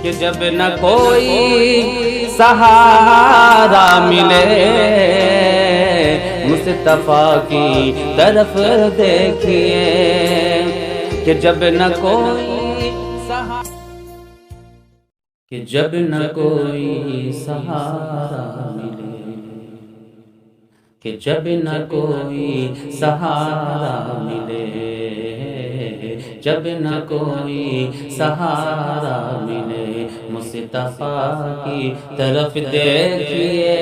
کہ جب نہ کوئی سہارا ملے مصطفیٰ کی طرف دیکھیے کہ جب نہ کوئی سہارا ملے کہ جب نہ کوئی سہارا ملے جب نہ کوئی سہارا ملے مصطفیٰ کی طرف دیکھیے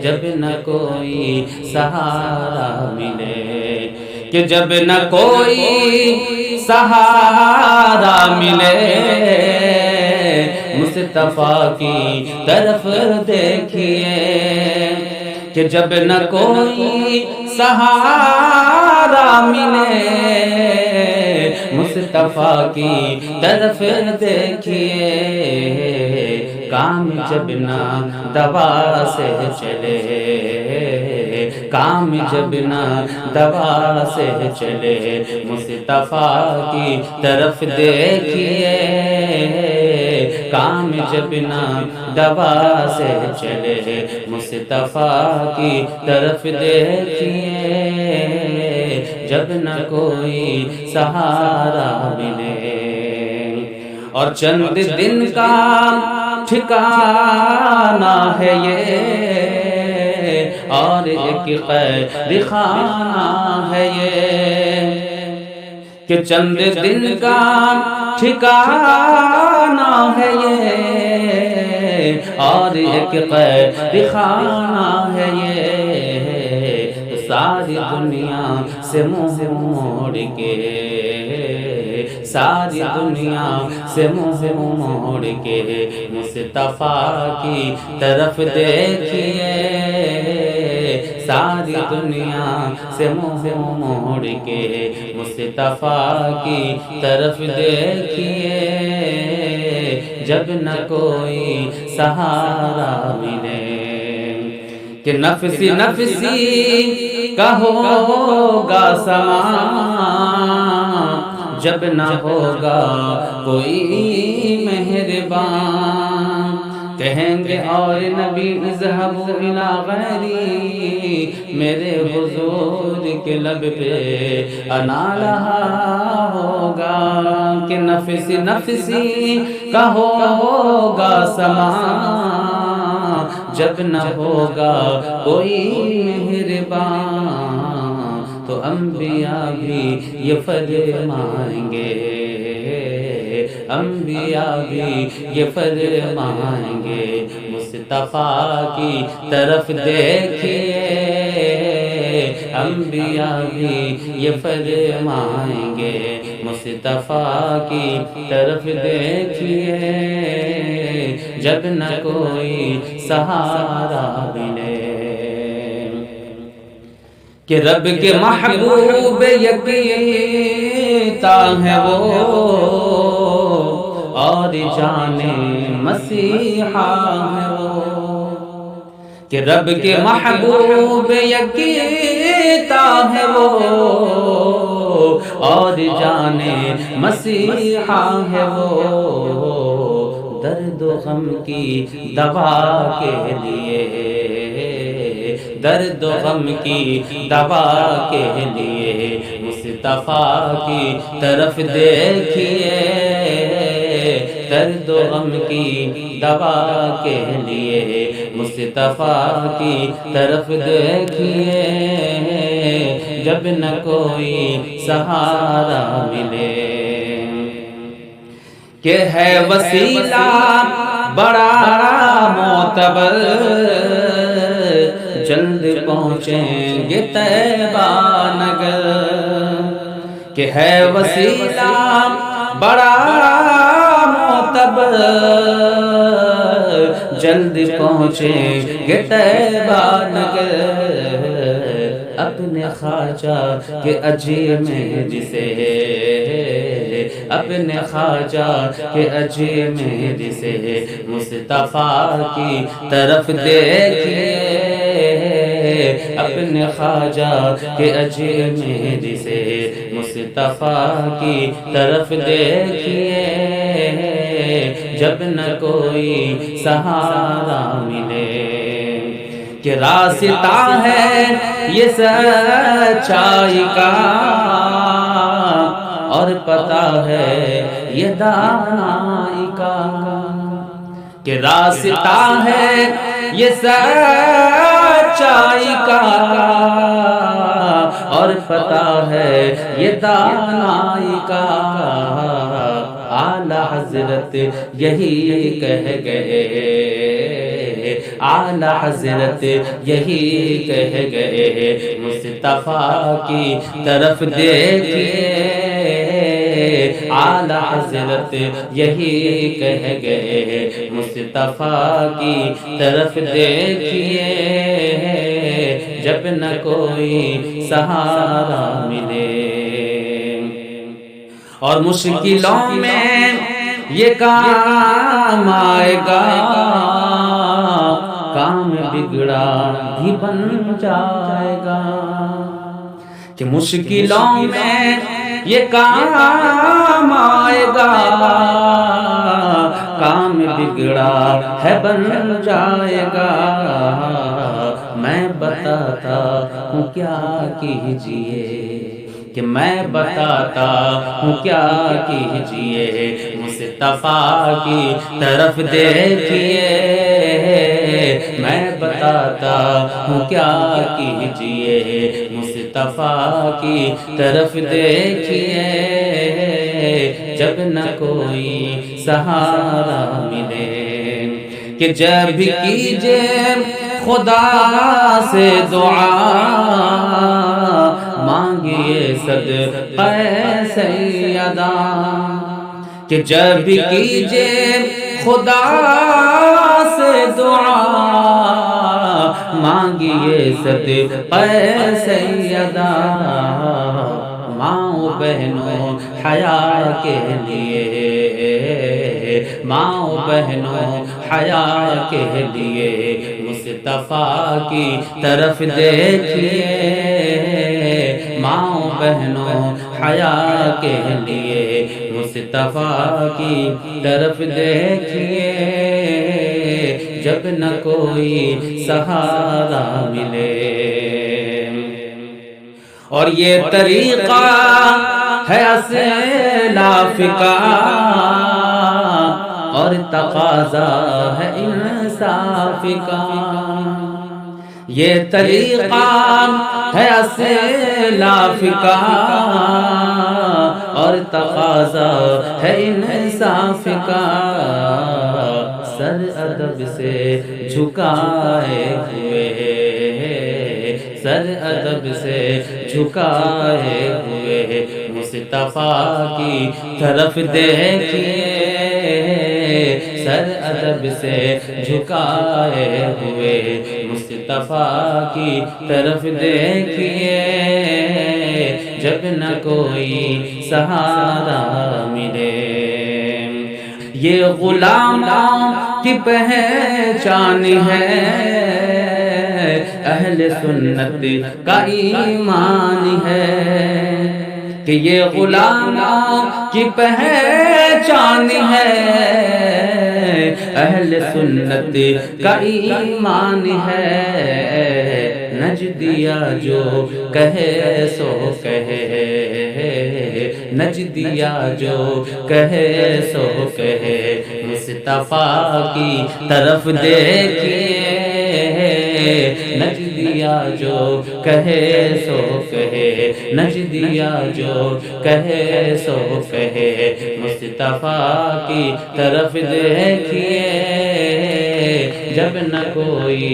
جب نہ کوئی سہارا ملے کہ جب نہ کوئی سہارا ملے مصطفیٰ کی طرف دیکھیے کہ جب نہ کوئی سہارا ملے مصطفیٰ کی طرف دیکھیے کام جب نہ دوا سے چلے کام جب نہ دوا سے چلے مصطفیٰ کی طرف دیکھیے کام جب نہ دوا سے چلے مصطفیٰ کی طرف دیکھیے جب نہ کوئی سہارا ملے اور چند دن کا ٹھکانہ ہے یہ اور ایک قید خانہ ہے یہ کہ چند دن کا ٹھکانہ ہے یہ اور ایک قید خانہ ہے یہ ساری دنیا سے منہ موڑ کے ساری دنیا سے منہ موڑ کے مصطفیٰ کی طرف دیکھیے ساری دنیا سے منہ موڑ کے مصطفیٰ کی طرف دیکھیے جب نہ کوئی سہارا ملے کہ نفسی نفسی کا ہوگا سما جب نہ ہوگا کوئی مہربان کہیں گے اور نبی اذهبوا الی غیری میرے حضور کے لب پہ انا لہا ہوگا کہ نفسی نفسی کا ہوگا سما جب نہ ہوگا کوئی مہربان تو انبیاء بھی یہ فرمائیں گے انبیاء بھی یہ فرمائیں گے مصطفیٰ کی طرف دیکھیے انبیاء بھی یہ فرمائیں گے مصطفیٰ کی طرف دیکھیے جب نہ کوئی سہارا ملے کہ رب کے محبوب یکتا ہے وہ اور جانے مسیحا ہے وہ کہ رب کے محبوب یکتا ہے وہ اور جانے مسیحا ہے وہ درد و غم کی دوا کے لیے درد و غم کی دوا کے لیے مصطفیٰ کی طرف دیکھیے درد و غم کی دوا کے لیے مصطفیٰ کی طرف دیکھیے جب نہ کوئی سہارا ملے کہ ہے وسیلہ بڑا معتبر جلد پہنچیں گے طیبہ نگر کہ ہے وسیلہ بڑا معتبر جلد پہنچیں گے طیبہ نگر اپنے خواجہ کے عجیب میں جسے اپنے خواجہ کے عجیب میں جسے مصطفیٰ کی طرف دیکھیے اپنے خواجہ کے عجیب میں جسے مصطفیٰ کی طرف دیکھیے جب نہ کوئی سہارا ملے، کہ راستہ ہے یہ سچائی کا اور پتہ ہے یہ دانائی کا، کہ راستہ ہے یہ سچائی کا اور پتہ ہے یہ دانائی کا۔ اعلیٰ حضرت یہی کہہ گئے، اعلیٰ حضرت یہی کہہ گئے، مصطفیٰ کی طرف دیکھیے، اعلیٰ حضرت یہی کہہ گئے، مصطفیٰ کی طرف دیکھیے، جب نہ کوئی سہارا ملے۔ اور مشکلوں میں یہ کام آئے گا، کام بگڑا بھی بن جائے گا، کہ مشکلوں میں یہ کام آئے گا، کام بگڑا ہے بن جائے گا۔ میں بتاتا ہوں کیا کیجئے، کہ میں بتاتا ہوں کیا کیجئے، مصطفیٰ کی طرف دیکھیے، میں بتاتا ہوں کیا کیجئے، مصطفیٰ کی طرف دیکھیے، جب نہ کوئی سہارا ملے، کہ جب بھی کیجئے خدا سے دعا، مانگیے صدقہ سیدہ، کہ جب بھی کیجئے خدا سے دعا، مانگیے صدقہ سیدہ، ماں بہنوں حیا کے لیے، ماں بہنوں حیا کے لیے، مصطفیٰ کی طرف دیکھیے، ماں بہنوں حیا کے لیے، مصطفیٰ کی طرف دیکھیے، جب نہ کوئی سہارا ملے۔ اور یہ طریقہ ہے اسلاف کا، اور تقاضا ہے انصاف کا، یہ طریقہ ہے اسلاف کا، اور تقاضا ہے انصاف کا۔ سر ادب سے جھکائے ہوئے، سر ادب سے جھکائے ہوئے، مصطفیٰ کی طرف دیکھیے، سر ادب سے جھکائے ہوئے، مصطفیٰ کی طرف دیکھیے، جب نہ کوئی سہارا ملے۔ یہ غلاموں کی پہچان ہے، اہل سنت کا ایمان ہے، کہ یہ غلاموں کی پہچان ہے، اہل سنت کا ایمان ہے۔ نجدیہ جو کہے سو کہے، نجدیہ جو کہے سو کہے، مصطفیٰ کی طرف دیکھیے، نجدیہ جو کہے سو کہے، نجدیہ جو کہے سو کہے، مصطفیٰ کی طرف دیکھیے، جب نہ کوئی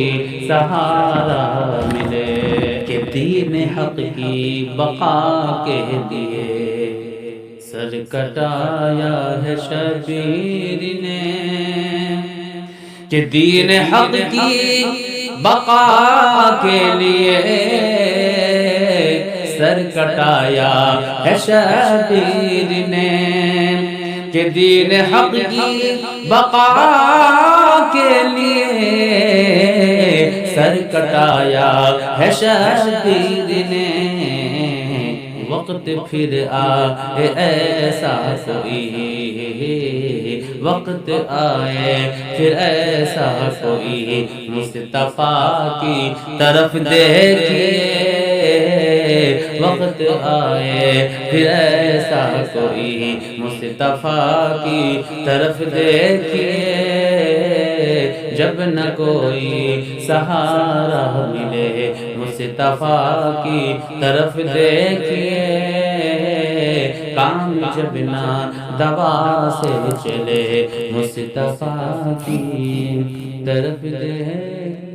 سہارا ملے، کہ دین حق کی بقا کے لیے سر کٹایا ہے شبیر نے، کہ دین حق کی بقا کے لیے سر کٹایا ہے شبیر نے، کہ دین حق کی بقا کے لیے سر کٹایا ہے شبیر نے۔ وقت پھر آئے ایسا کوئی، وقت آئے پھر ایسا کوئی مصطفیٰ کی طرف دیکھیے، وقت آئے پھر ایسا کوئی مصطفیٰ کی طرف دیکھیے، جب نہ کوئی سہارا ملے مصطفیٰ کی طرف دیکھیے، کام جب نہ دوا سے چلے مصطفیٰ کی طرف دیکھیے۔